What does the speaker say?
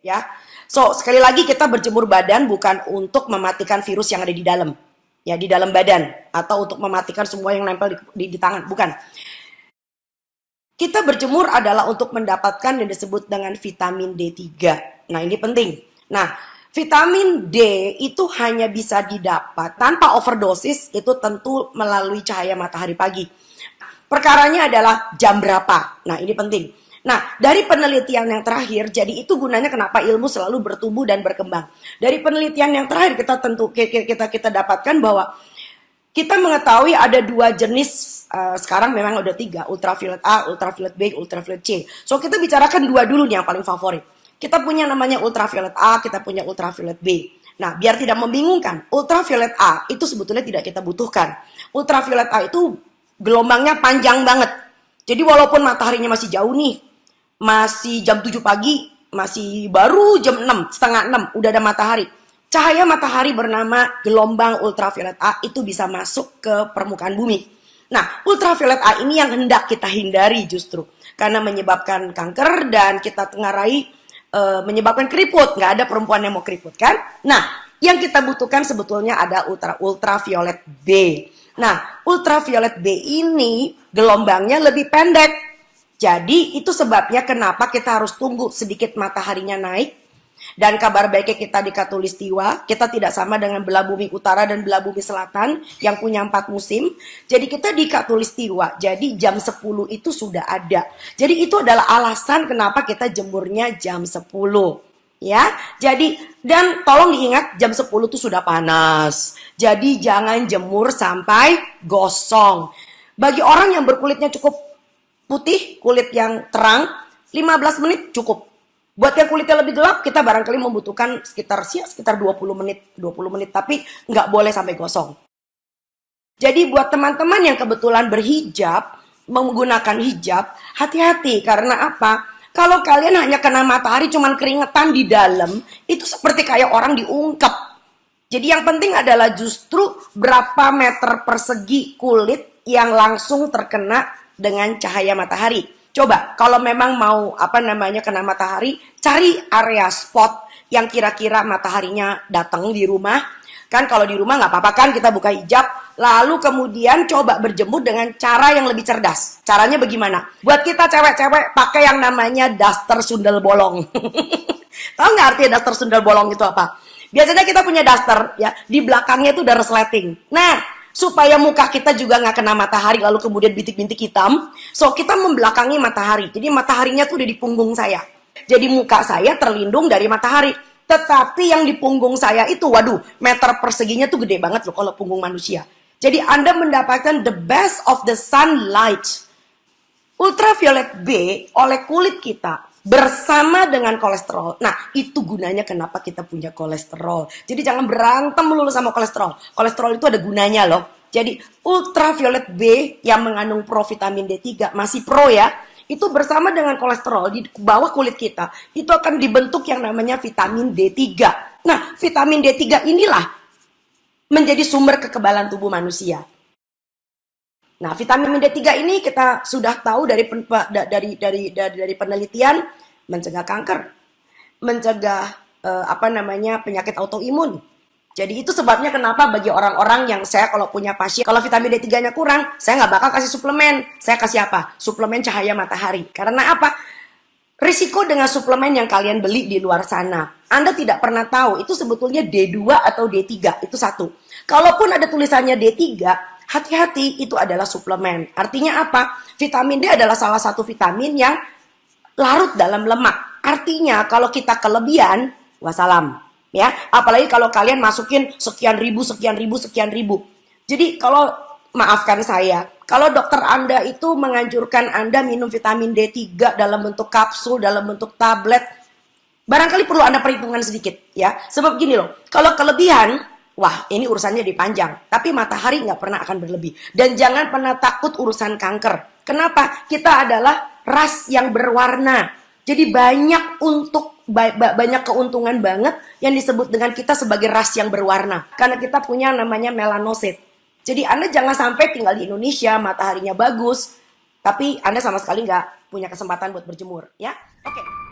ya. So, sekali lagi kita berjemur badan bukan untuk mematikan virus yang ada di dalam. Ya, di dalam badan atau untuk mematikan semua yang nempel di tangan, bukan. Kita berjemur adalah untuk mendapatkan yang disebut dengan vitamin D3. Nah, ini penting. Nah, vitamin D itu hanya bisa didapat tanpa overdosis, itu tentu melalui cahaya matahari pagi. Perkaranya adalah jam berapa. Nah, ini penting. Nah, dari penelitian yang terakhir, jadi itu gunanya kenapa ilmu selalu bertumbuh dan berkembang. Dari penelitian yang terakhir kita dapatkan bahwa kita mengetahui ada 2 jenis, sekarang memang ada 3, ultraviolet A, ultraviolet B, ultraviolet C. So, kita bicarakan 2 dulu nih yang paling favorit. Kita punya namanya ultraviolet A, kita punya ultraviolet B. Nah, biar tidak membingungkan, ultraviolet A itu sebetulnya tidak kita butuhkan. Ultraviolet A itu gelombangnya panjang banget. Jadi walaupun mataharinya masih jauh nih, masih jam 7 pagi, masih baru jam 6, setengah 6, udah ada matahari. Cahaya matahari bernama gelombang ultraviolet A itu bisa masuk ke permukaan bumi. Nah, ultraviolet A ini yang hendak kita hindari justru. Karena menyebabkan kanker dan kita tengarai menyebabkan keriput. Nggak ada perempuan yang mau keriput kan? Nah, yang kita butuhkan sebetulnya ada ultraviolet B. Nah, ultraviolet B ini gelombangnya lebih pendek. Jadi itu sebabnya kenapa kita harus tunggu sedikit mataharinya naik. Dan kabar baiknya kita di Khatulistiwa, kita tidak sama dengan belah bumi utara dan belah bumi selatan yang punya 4 musim. Jadi kita di Khatulistiwa, jadi jam 10 itu sudah ada. Jadi itu adalah alasan kenapa kita jemurnya jam 10. Ya, jadi dan tolong diingat jam 10 itu sudah panas. Jadi jangan jemur sampai gosong. Bagi orang yang berkulitnya cukup putih, kulit yang terang, 15 menit cukup. Buat yang kulitnya lebih gelap, kita barangkali membutuhkan sekitar 20 menit, tapi nggak boleh sampai gosong. Jadi buat teman-teman yang kebetulan berhijab, menggunakan hijab, hati-hati karena apa? Kalau kalian hanya kena matahari cuman keringetan di dalam, itu seperti kayak orang diungkep. Jadi yang penting adalah justru berapa meter persegi kulit yang langsung terkena dengan cahaya matahari. Coba kalau memang mau kena matahari, cari area spot yang kira-kira mataharinya datang di rumah. Kan kalau di rumah nggak apa-apa kan kita buka hijab, lalu kemudian coba berjemur dengan cara yang lebih cerdas. Caranya bagaimana? Buat kita cewek-cewek pakai yang namanya daster sundel bolong. Tahu nggak artinya daster sundel bolong itu apa? Biasanya kita punya daster ya, di belakangnya itu udah resleting. Nah, supaya muka kita juga nggak kena matahari lalu kemudian bintik-bintik hitam, so kita membelakangi matahari. Jadi mataharinya tuh udah di punggung saya. Jadi muka saya terlindung dari matahari. Tetapi yang di punggung saya itu, waduh, meter perseginya tuh gede banget loh kalau punggung manusia. Jadi Anda mendapatkan the best of the sunlight. Ultraviolet B oleh kulit kita bersama dengan kolesterol. Nah, itu gunanya kenapa kita punya kolesterol. Jadi jangan berantem melulu sama kolesterol. Kolesterol itu ada gunanya loh. Jadi ultraviolet B yang mengandung provitamin D3 masih pro ya. Itu bersama dengan kolesterol di bawah kulit kita. Itu akan dibentuk yang namanya vitamin D3. Nah, vitamin D3 inilah menjadi sumber kekebalan tubuh manusia. Nah, vitamin D3 ini kita sudah tahu dari penelitian mencegah kanker, mencegah penyakit autoimun. Jadi itu sebabnya kenapa bagi orang-orang yang saya kalau punya pasien, kalau vitamin D3-nya kurang, saya nggak bakal kasih suplemen. Saya kasih apa? Suplemen cahaya matahari. Karena apa? Risiko dengan suplemen yang kalian beli di luar sana, Anda tidak pernah tahu itu sebetulnya D2 atau D3, itu satu. Kalaupun ada tulisannya D3, hati-hati, itu adalah suplemen. Artinya apa? Vitamin D adalah salah satu vitamin yang larut dalam lemak. Artinya kalau kita kelebihan, wassalam. Ya, apalagi kalau kalian masukin sekian ribu. Jadi kalau, maafkan saya, kalau dokter Anda itu menganjurkan Anda minum vitamin D3 dalam bentuk kapsul, dalam bentuk tablet, barangkali perlu Anda perhitungan sedikit. Ya, sebab gini loh, kalau kelebihan, wah, ini urusannya dipanjang. Tapi matahari nggak pernah akan berlebih. Dan jangan pernah takut urusan kanker. Kenapa? Kita adalah ras yang berwarna. Jadi banyak keuntungan banget yang disebut dengan kita sebagai ras yang berwarna. Karena kita punya namanya melanosit. Jadi Anda jangan sampai tinggal di Indonesia, mataharinya bagus, tapi Anda sama sekali nggak punya kesempatan buat berjemur. Ya, oke.